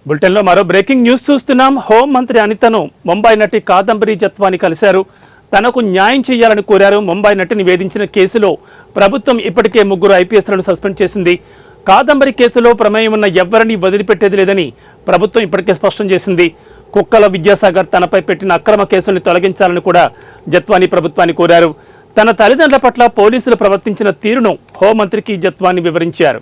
బులెటిన్లో మరో breaking news చూస్తున్నాం. హోంమంత్రి అనితను ముంబై నటి కాదంబరి జత్వాని కలిశారు. తనకు న్యాయం చేయాలని కోరారు. ముంబై నటిని వేధించిన కేసులో ప్రభుత్వం ఇప్పటికే 3 ఐపీఎస్లను సస్పెండ్ చేసింది. కాదంబరి కేసులో ప్రమేయం ఉన్న ఎవరిని వదిలిపెట్టేది లేదని ప్రభుత్వం ఇప్పటికే స్పష్టం చేసింది. కుక్కల విద్యాసాగర్ తనపై పెట్టిన అక్రమ కేసుల్ని తొలగించాలని కూడా జత్వాని ప్రభుత్వాన్ని కోరారు. తన తల్లిదండ్రుల పట్ల పోలీసులు ప్రవర్తించిన తీరును హోంమంత్రికి జత్వాని వివరించారు.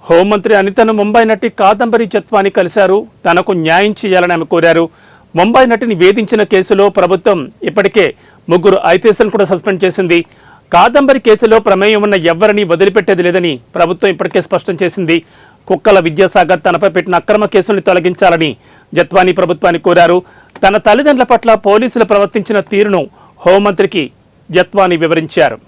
హోంమంత్రి అనితను ముంబై నటి కాదంబరి జత్వాని కలిశారు. తనకు న్యాయం చేయాలని ఆమె కోరారు. ముంబై నటిని వేధించిన కేసులో ప్రభుత్వం ఇప్పటికే 3 ఐపీఎస్లను కూడా సస్పెండ్ చేసింది. కాదంబరి కేసులో ప్రమేయం ఉన్న ఎవరిని వదిలిపెట్టేది లేదని ప్రభుత్వం ఇప్పటికే స్పష్టం చేసింది. కుక్కల విద్యాసాగర్ తనపై పెట్టిన అక్రమ కేసుల్ని తొలగించాలని జత్వాని ప్రభుత్వాన్ని కోరారు. తన తల్లిదండ్రుల పట్ల పోలీసులు ప్రవర్తించిన తీరును హోంమంత్రికి జత్వాని వివరించారు.